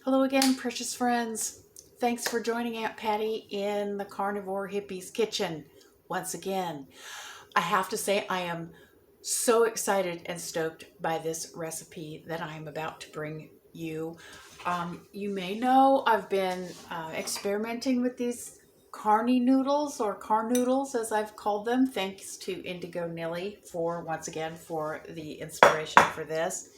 Hello again, precious friends. Thanks for joining Aunt Patty in the Carnivore Hippie's kitchen once again. I have to say, I am so excited and stoked by this recipe that I'm about to bring you. You may know I've been experimenting with these carny noodles or car noodles as I've called them, thanks to Indigo Nilly for once again for the inspiration for this.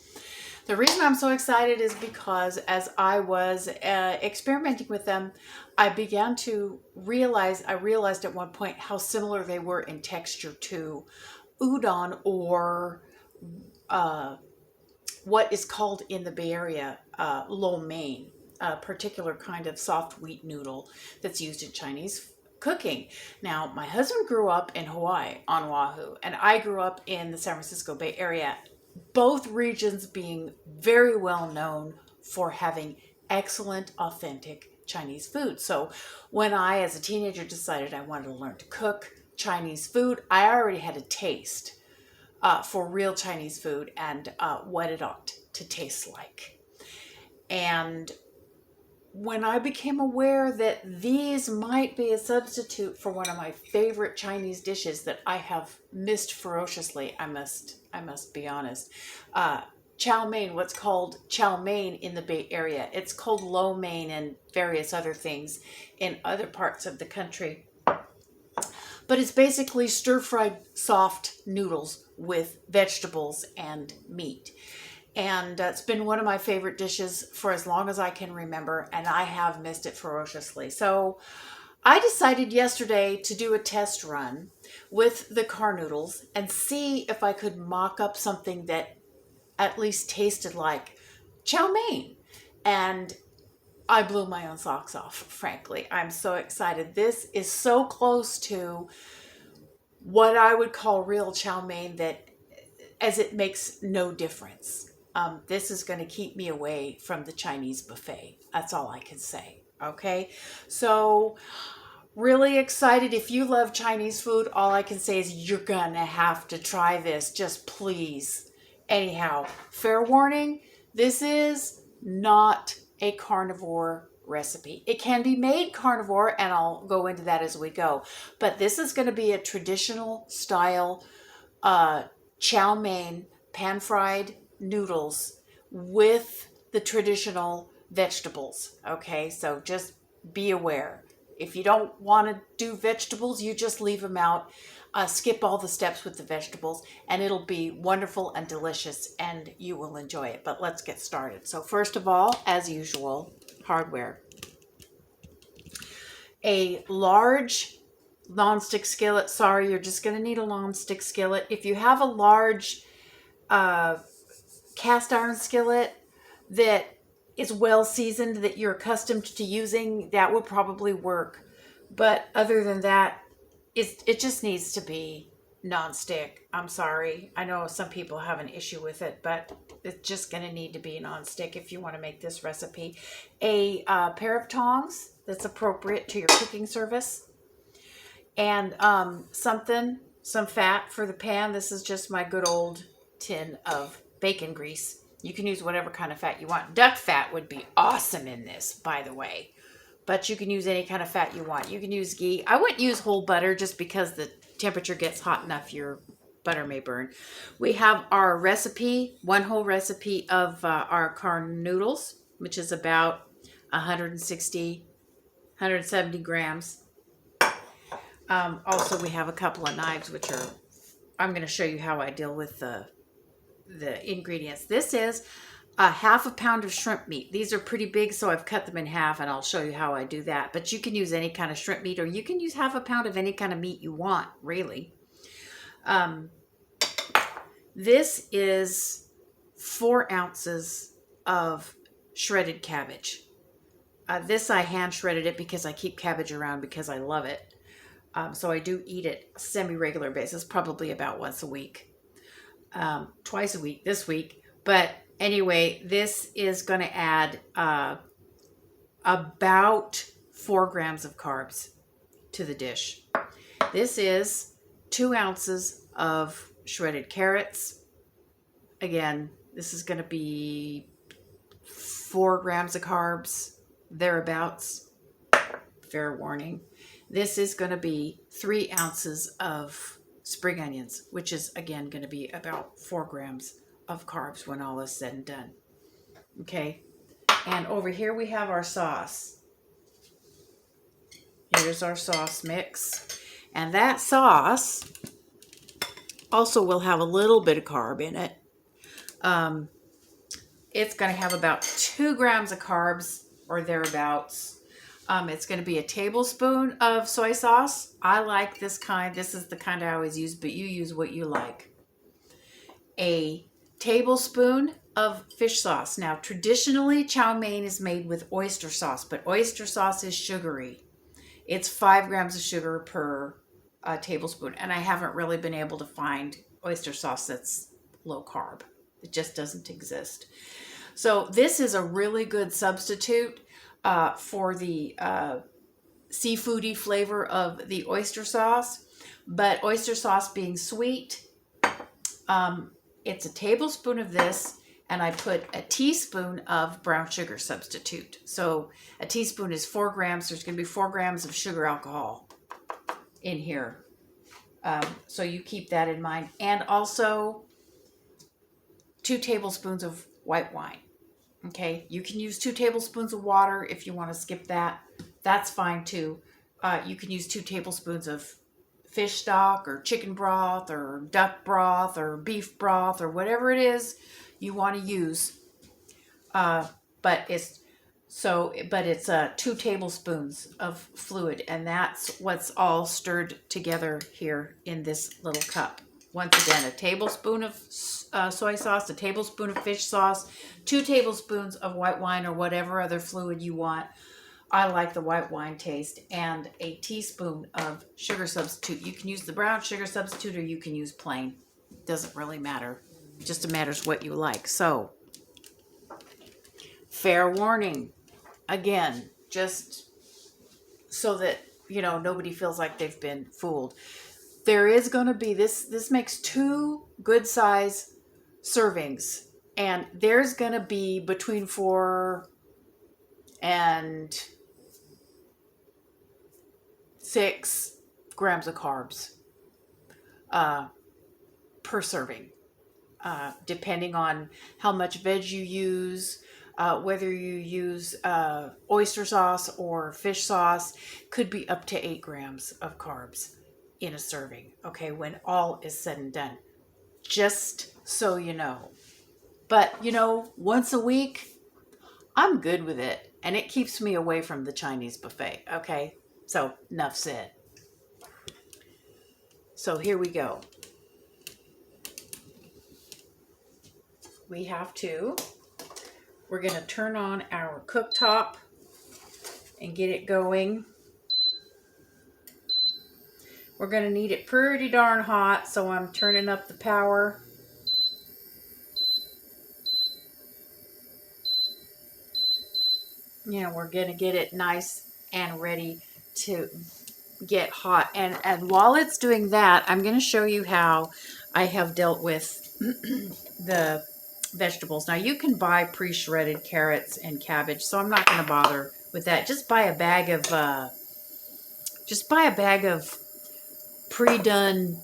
The reason I'm so excited is because as I was experimenting with them, I began to I realized at one point how similar they were in texture to udon or uh, what is called in the Bay Area lo mein, a particular kind of soft wheat noodle that's used in Chinese cooking. Now, my husband grew up in Hawaii on Oahu, and I grew up in the San Francisco Bay Area, both regions being very well known for having excellent, authentic Chinese food. So when I, as a teenager, decided I wanted to learn to cook Chinese food, I already had a taste for real Chinese food and what it ought to taste like. And when I became aware that these might be a substitute for one of my favorite Chinese dishes that I have missed ferociously, I must be honest. Chow mein, what's called chow mein in the Bay Area. It's called lo mein and various other things in other parts of the country. But it's basically stir-fried soft noodles with vegetables and meat. And it's been one of my favorite dishes for as long as I can remember, and I have missed it ferociously. So I decided yesterday to do a test run with the car noodles and see if I could mock up something that at least tasted like chow mein. And I blew my own socks off, frankly. I'm so excited. This is so close to what I would call real chow mein that as it makes no difference. This is going to keep me away from the Chinese buffet. That's all I can say. Okay. So really excited. If you love Chinese food, all I can say is you're going to have to try this. Just please. Anyhow, fair warning, this is not a carnivore recipe. It can be made carnivore, and I'll go into that as we go. But this is going to be a traditional style chow mein pan-fried noodles with the traditional vegetables. Okay, so just be aware. If you don't want to do vegetables, you just leave them out. Skip all the steps with the vegetables, and it'll be wonderful and delicious, and you will enjoy it. But let's get started. So first of all, as usual, hardware. A large nonstick skillet. Sorry, you're just going to need a nonstick skillet. If you have a large cast iron skillet that is well seasoned, that you're accustomed to using, that will probably work. But other than that, it just needs to be nonstick. I'm sorry. I know some people have an issue with it, but it's just going to need to be nonstick if you want to make this recipe. A pair of tongs that's appropriate to your cooking service. And some fat for the pan. This is just my good old tin of bacon grease. You can use whatever kind of fat you want. Duck fat would be awesome in this, by the way. But you can use any kind of fat you want. You can use ghee. I wouldn't use whole butter just because the temperature gets hot enough, your butter may burn. We have our recipe, one whole recipe of our carn noodles, which is about 160, 170 grams. Also, we have a couple of knives, which are, I'm going to show you how I deal with the ingredients. This is a half a pound of shrimp meat. These are pretty big, so I've cut them in half, and I'll show you how I do that. But you can use any kind of shrimp meat, or you can use half a pound of any kind of meat you want, really. This is 4 ounces of shredded cabbage. This I hand shredded it because I keep cabbage around because I love it. So I do eat it semi-regular basis, probably about once a week, twice a week this week. But anyway, this is going to add about 4 grams of carbs to the dish. This is 2 ounces of shredded carrots. Again, this is going to be 4 grams of carbs, thereabouts. Fair warning. This is going to be 3 ounces of spring onions, which is again going to be about 4 grams of carbs when all is said and done. Okay. And over here we have our sauce. Here's our sauce mix. And that sauce also will have a little bit of carb in it. It's going to have about 2 grams of carbs or thereabouts. It's going to be a tablespoon of soy sauce. I like this kind. This is the kind I always use, but you use what you like. A tablespoon of fish sauce. Now, traditionally, chow mein is made with oyster sauce, but oyster sauce is sugary. It's 5 grams of sugar per tablespoon, and I haven't really been able to find oyster sauce that's low carb. It just doesn't exist. So this is a really good substitute for the seafoody flavor of the oyster sauce. But oyster sauce being sweet, it's a tablespoon of this, and I put a teaspoon of brown sugar substitute. So a teaspoon is 4 grams. There's going to be 4 grams of sugar alcohol in here. So you keep that in mind. And also 2 tablespoons of white wine. Okay, you can use 2 tablespoons of water if you want to skip that. That's fine too. You can use 2 tablespoons of fish stock or chicken broth or duck broth or beef broth or whatever it is you want to use. But it's 2 tablespoons of fluid, and that's what's all stirred together here in this little cup. Once again, a tablespoon of soy sauce, a tablespoon of fish sauce, 2 tablespoons of white wine or whatever other fluid you want. I like the white wine taste, and a teaspoon of sugar substitute. You can use the brown sugar substitute or you can use plain. It doesn't really matter. It just matters what you like. So, fair warning. Again, just so that, nobody feels like they've been fooled. There is going to be, this makes 2 good size servings, and there's going to be between 4 and 6 grams of carbs per serving, depending on how much veg you use, whether you use oyster sauce or fish sauce. Could be up to 8 grams of carbs in a serving, okay, when all is said and done, just so you know. But, once a week, I'm good with it, and it keeps me away from the Chinese buffet, okay? So, enough said. So, here we go. We're going to turn on our cooktop and get it going. We're going to need it pretty darn hot, so I'm turning up the power. We're going to get it nice and ready to get hot. And while it's doing that, I'm going to show you how I have dealt with the vegetables. Now, you can buy pre-shredded carrots and cabbage, so I'm not going to bother with that. Just buy a bag of pre-done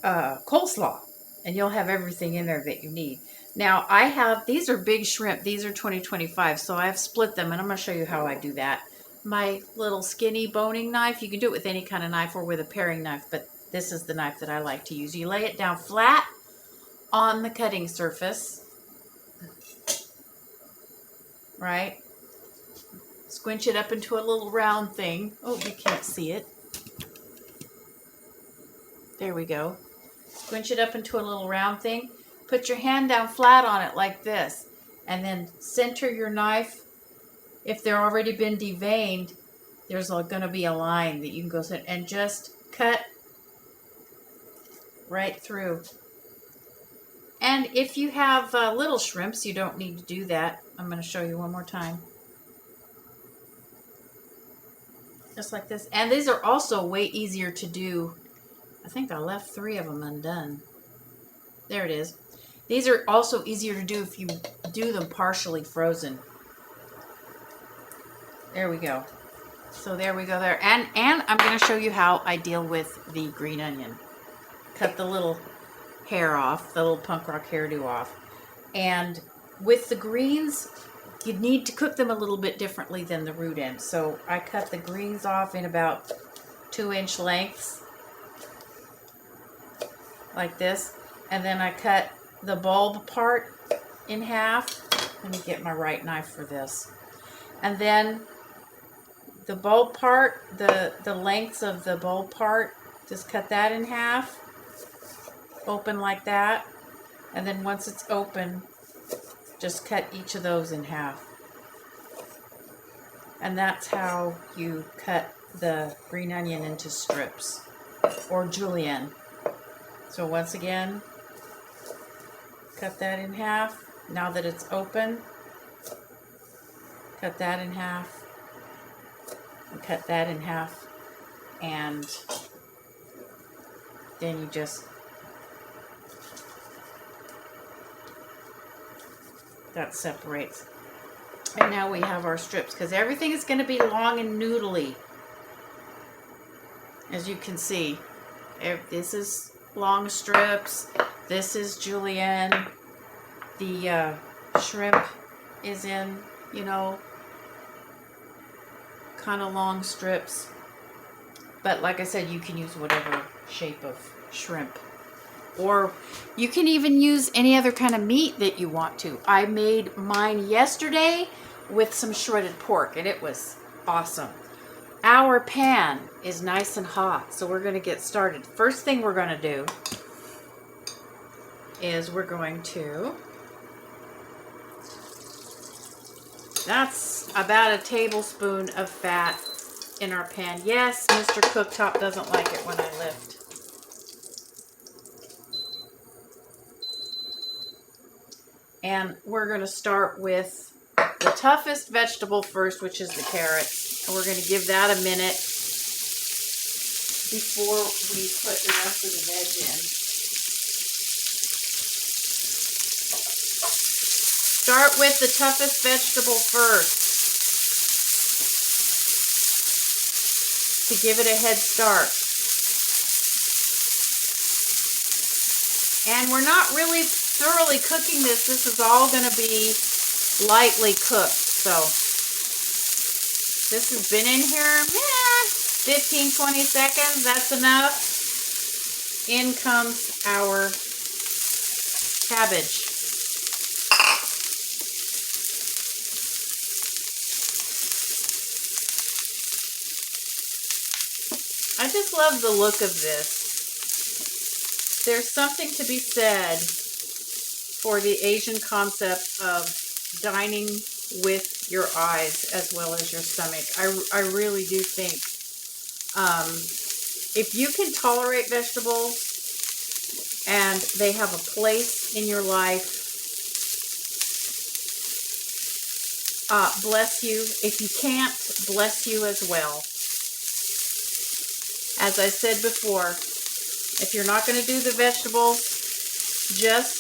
coleslaw, and you'll have everything in there that you need. Now, these are big shrimp. These are 2025, so I have split them, and I'm going to show you how I do that. My little skinny boning knife, you can do it with any kind of knife or with a paring knife, but this is the knife that I like to use. You lay it down flat on the cutting surface, right? Squinch it up into a little round thing. Oh, you can't see it. There we go. Squinch it up into a little round thing. Put your hand down flat on it like this, and then center your knife. If they're already been deveined, there's going to be a line that you can go and just cut right through. And if you have little shrimps, you don't need to do that. I'm going to show you one more time. Just like this. And these are also way easier to do. I think I left 3 of them undone. There it is. These are also easier to do if you do them partially frozen. There we go. So there we go there. And I'm going to show you how I deal with the green onion. Cut the little hair off, the little punk rock hairdo off. And with the greens, you need to cook them a little bit differently than the root ends. So I cut the greens off in about 2-inch lengths, like this. And then I cut the bulb part in half. Let me get my right knife for this. And then the bulb part, the lengths of the bulb part, just cut that in half, open like that. And then once it's open, just cut each of those in half. And that's how you cut the green onion into strips, or julienne. So once again, cut that in half. Now that it's open, cut that in half, and cut that in half, and then you just, that separates. And now we have our strips, because everything is going to be long and noodly. As you can see, this is long strips, this is julienne, the shrimp is in, you know, kind of long strips. But like I said, you can use whatever shape of shrimp. Or you can even use any other kind of meat that you want to. I made mine yesterday with some shredded pork, and it was awesome. Our pan is nice and hot, so we're going to get started. First thing we're going to do is we're going to, that's about a tablespoon of fat in our pan. Yes, Mr. Cooktop doesn't like it when I lift. And we're going to start with the toughest vegetable first, which is the carrot. And we're going to give that a minute before we put the rest of the veg in. Start with the toughest vegetable first to give it a head start. And we're not really thoroughly cooking this. This is all going to be lightly cooked. So this has been in here 15-20 seconds. That's enough. In comes our cabbage. I just love the look of this. There's something to be said for the Asian concept of dining with your eyes as well as your stomach. I really do think if you can tolerate vegetables and they have a place in your life, bless you. If you can't, bless you as well. As I said before, if you're not going to do the vegetables, just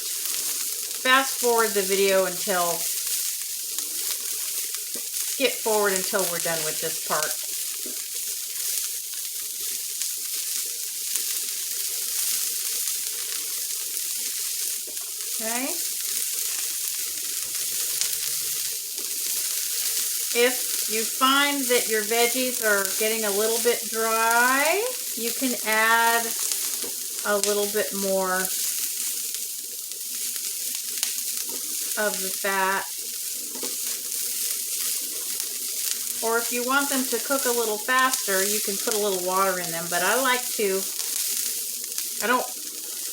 fast forward the video until, skip forward until we're done with this part. Okay. If you find that your veggies are getting a little bit dry, you can add a little bit more of the fat. Or if you want them to cook a little faster, you can put a little water in them. But I don't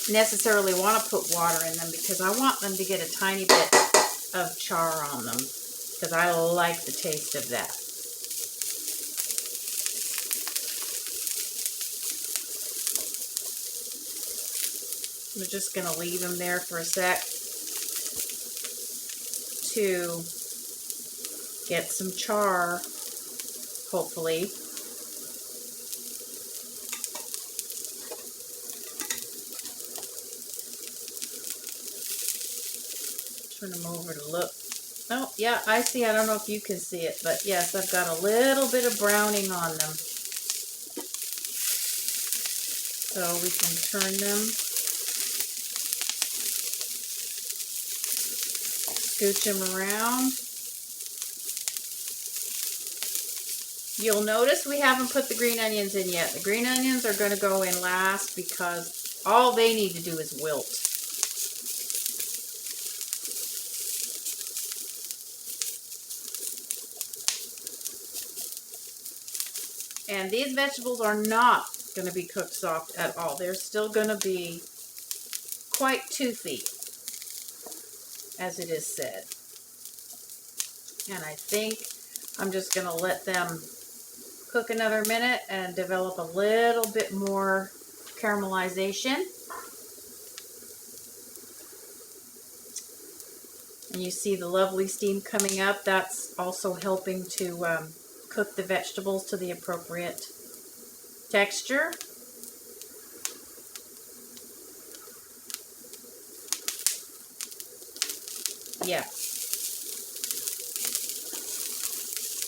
necessarily want to put water in them because I want them to get a tiny bit of char on them, because I like the taste of that. We're just going to leave them there for a sec to get some char, hopefully. Turn them over to look. Oh, yeah, I see. I don't know if you can see it, but yes, I've got a little bit of browning on them. So we can turn them. Scooch them around. You'll notice we haven't put the green onions in yet. The green onions are going to go in last because all they need to do is wilt. And these vegetables are not going to be cooked soft at all. They're still going to be quite toothy, as it is said. And I think I'm just going to let them cook another minute and develop a little bit more caramelization. And you see the lovely steam coming up. That's also helping to cook the vegetables to the appropriate texture. Yeah.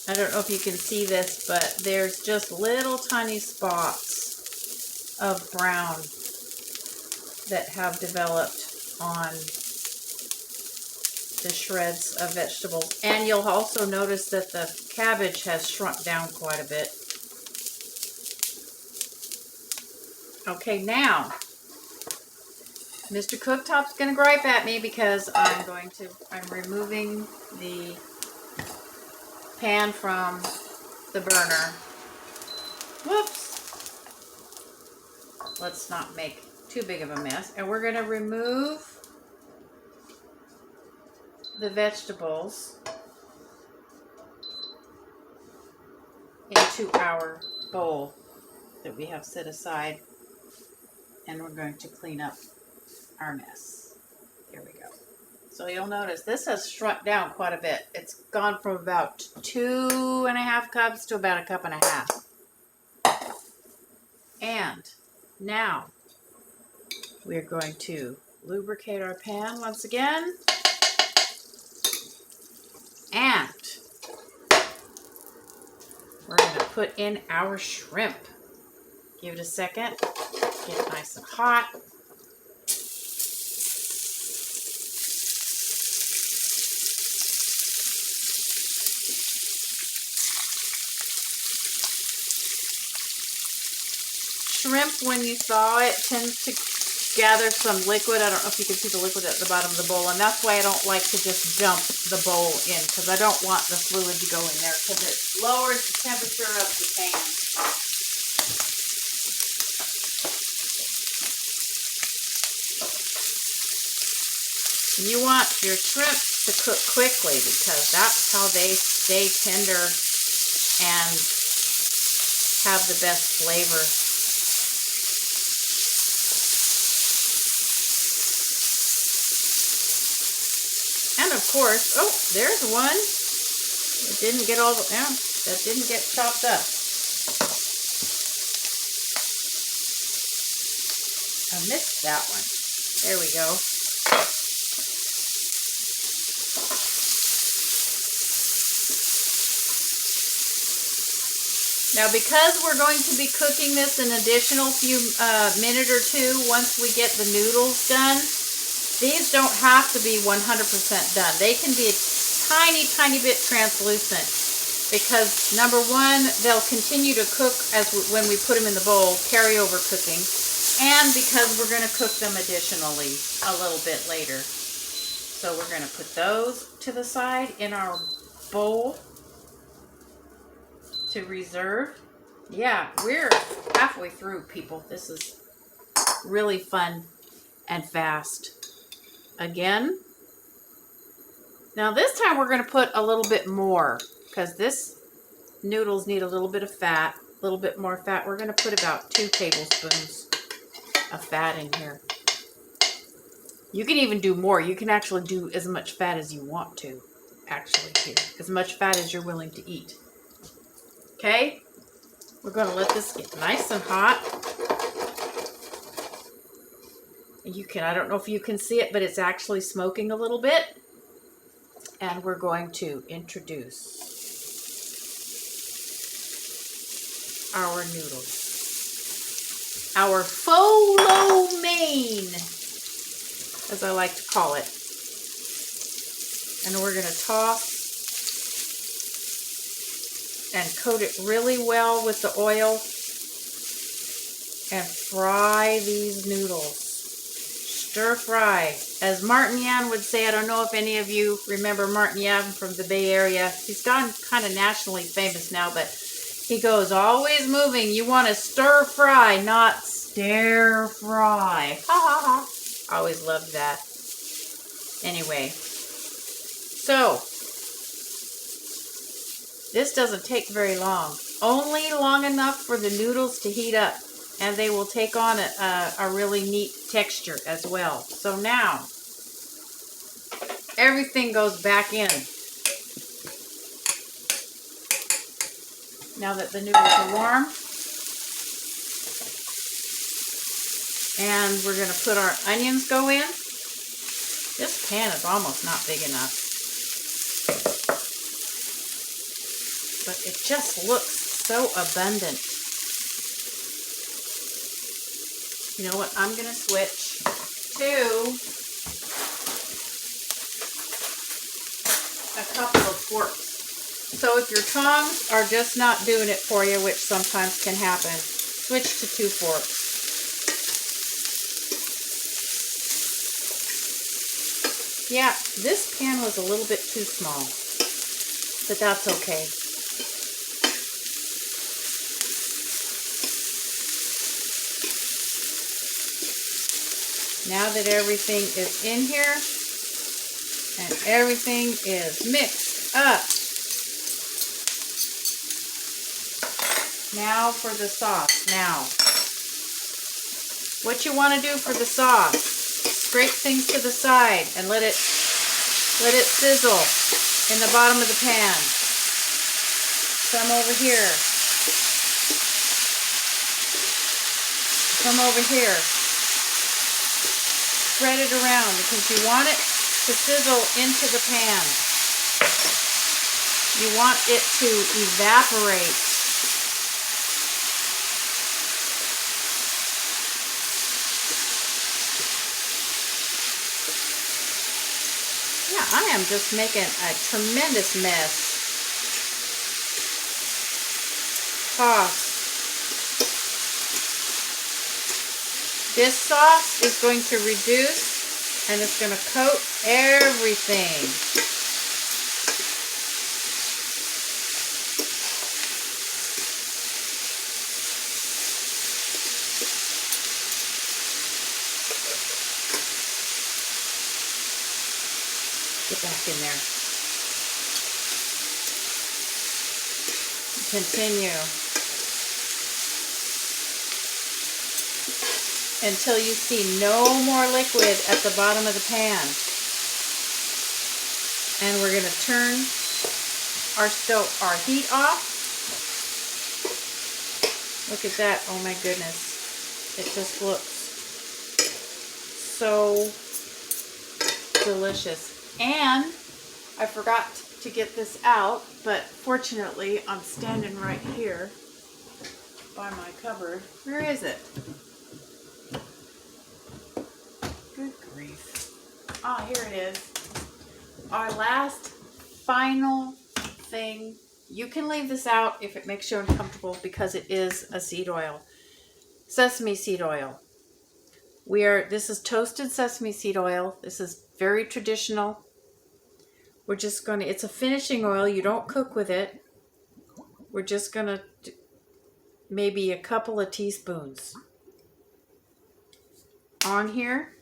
I don't know if you can see this, but there's just little tiny spots of brown that have developed on the shreds of vegetables. And you'll also notice that the cabbage has shrunk down quite a bit. Okay, now, Mr. Cooktop's going to gripe at me because I'm removing the pan from the burner. Whoops. Let's not make too big of a mess. And we're going to remove the vegetables into our bowl that we have set aside. And we're going to clean up our mess. Here we go. So you'll notice this has shrunk down quite a bit. It's gone from about 2.5 cups to about 1.5 cups. And now we're going to lubricate our pan once again. And we're going to put in our shrimp. Give it a second. Get it nice and hot. Shrimp, when you thaw it, tends to gather some liquid. I don't know if you can see the liquid at the bottom of the bowl, and that's why I don't like to just dump the bowl in, because I don't want the fluid to go in there, because it lowers the temperature of the pan. And you want your shrimp to cook quickly, because that's how they stay tender and have the best flavor. And of course, oh, there's one. It didn't get all the, yeah, that didn't get chopped up. I missed that one. There we go. Now, because we're going to be cooking this an additional minute or two once we get the noodles done, these don't have to be 100% done. They can be a tiny, tiny bit translucent because, number one, they'll continue to cook when we put them in the bowl, carryover cooking, and because we're going to cook them additionally a little bit later. So we're going to put those to the side in our bowl to reserve. Yeah, we're halfway through, people. This is really fun and fast. Again. Now this time we're going to put a little bit more because this noodles need a little bit of fat, a little bit more fat. We're going to put about 2 tablespoons of fat in here. You can even do more. You can actually do as much fat as you want to, actually, here. As much fat as you're willing to eat. Okay? We're going to let this get nice and hot. You can, I don't know if you can see it, but it's actually smoking a little bit. And we're going to introduce our noodles. Our faux lo mein, as I like to call it. And we're going to toss and coat it really well with the oil and fry these noodles. Stir fry. As Martin Yan would say, I don't know if any of you remember Martin Yan from the Bay Area. He's gotten kind of nationally famous now, but he goes, always moving. You want to stir fry, not stare fry. Ha ha ha. Always loved that. Anyway, so this doesn't take very long. Only long enough for the noodles to heat up, and they will take on a really neat texture as well. So now, everything goes back in. Now that the noodles are warm. And we're going to put our onions go in. This pan is almost not big enough. But it just looks so abundant. You know what? I'm going to switch to a couple of forks. So if your tongs are just not doing it for you, which sometimes can happen, switch to 2 forks. Yeah, this pan was a little bit too small, but that's okay. Now that everything is in here and everything is mixed up, now for the sauce. Now, what you want to do for the sauce, scrape things to the side and let it sizzle in the bottom of the pan. Some over here. Some over here. Spread it around because you want it to sizzle into the pan. You want it to evaporate. Yeah, I am just making a tremendous mess. Toss. This sauce is going to reduce and it's going to coat everything. Get back in there. Continue. Until you see no more liquid at the bottom of the pan. And we're going to turn our heat off. Look at that. Oh my goodness. It just looks so delicious. And I forgot to get this out, but fortunately I'm standing right here by my cupboard. Where is it? Good grief. Ah, here it is. Our last final thing. You can leave this out if it makes you uncomfortable because it is a seed oil. Sesame seed oil. This is toasted sesame seed oil. This is very traditional. We're just going to, it's a finishing oil. You don't cook with it. We're just going to maybe a couple of teaspoons on here.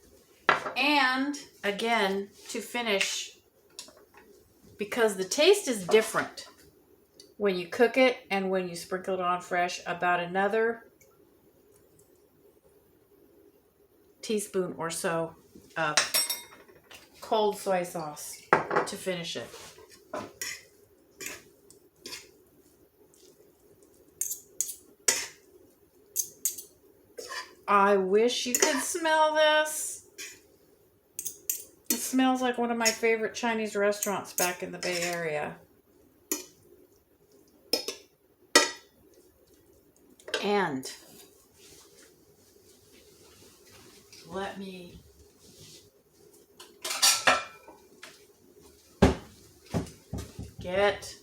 And again, to finish, because the taste is different when you cook it and when you sprinkle it on fresh, about another teaspoon or so of cold soy sauce to finish it. I wish you could smell this. It smells like one of my favorite Chinese restaurants back in the Bay Area. And let me get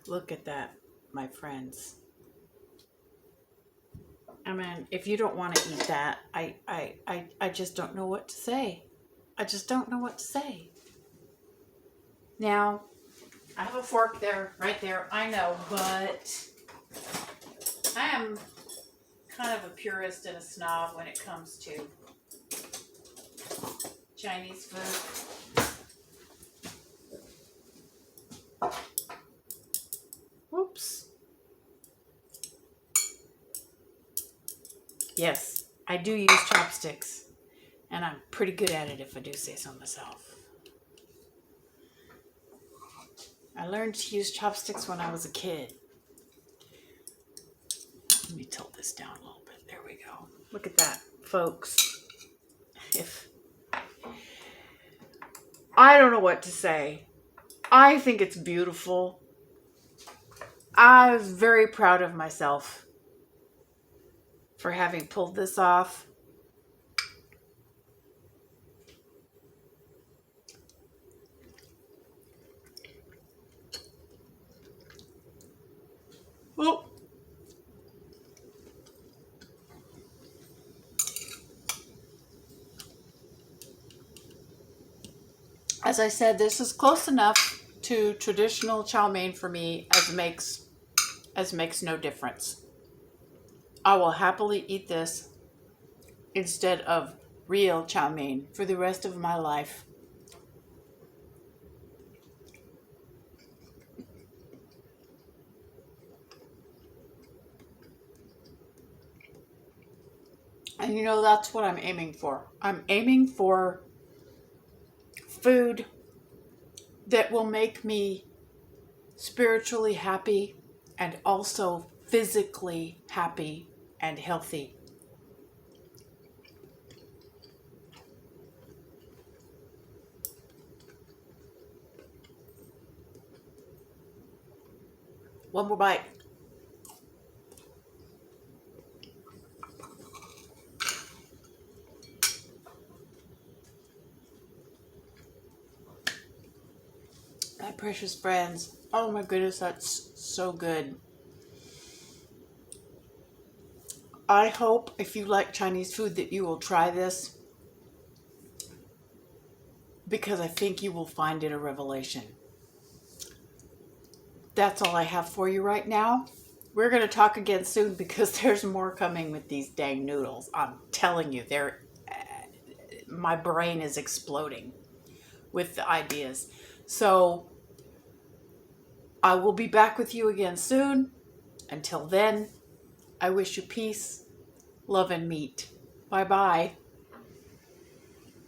look at that, my friends. I mean, if you don't want to eat that, I just don't know what to say. I just don't know what to say. Now, I have a fork there, right there, I know, but I am kind of a purist and a snob when it comes to Chinese food. Whoops. Yes, I do use chopsticks, and I'm pretty good at it if I do say so myself. I learned to use chopsticks when I was a kid. Let me tilt this down a little bit. There we go. Look at that, folks. I don't know what to say. I think it's beautiful. I was very proud of myself for having pulled this off. Oh. As I said, this is close enough to traditional chow mein for me as makes no difference. I will happily eat this instead of real chow mein for the rest of my life. And you know, that's what I'm aiming for. I'm aiming for food that will make me spiritually happy and also physically happy and healthy. One more bite. My precious friends, oh my goodness, that's so good. I hope if you like Chinese food that you will try this, because I think you will find it a revelation. That's all I have for you right now. We're going to talk again soon because there's more coming with these dang noodles. I'm telling you, my brain is exploding with the ideas. So I will be back with you again soon. Until then, I wish you peace, love, and meat. Bye-bye.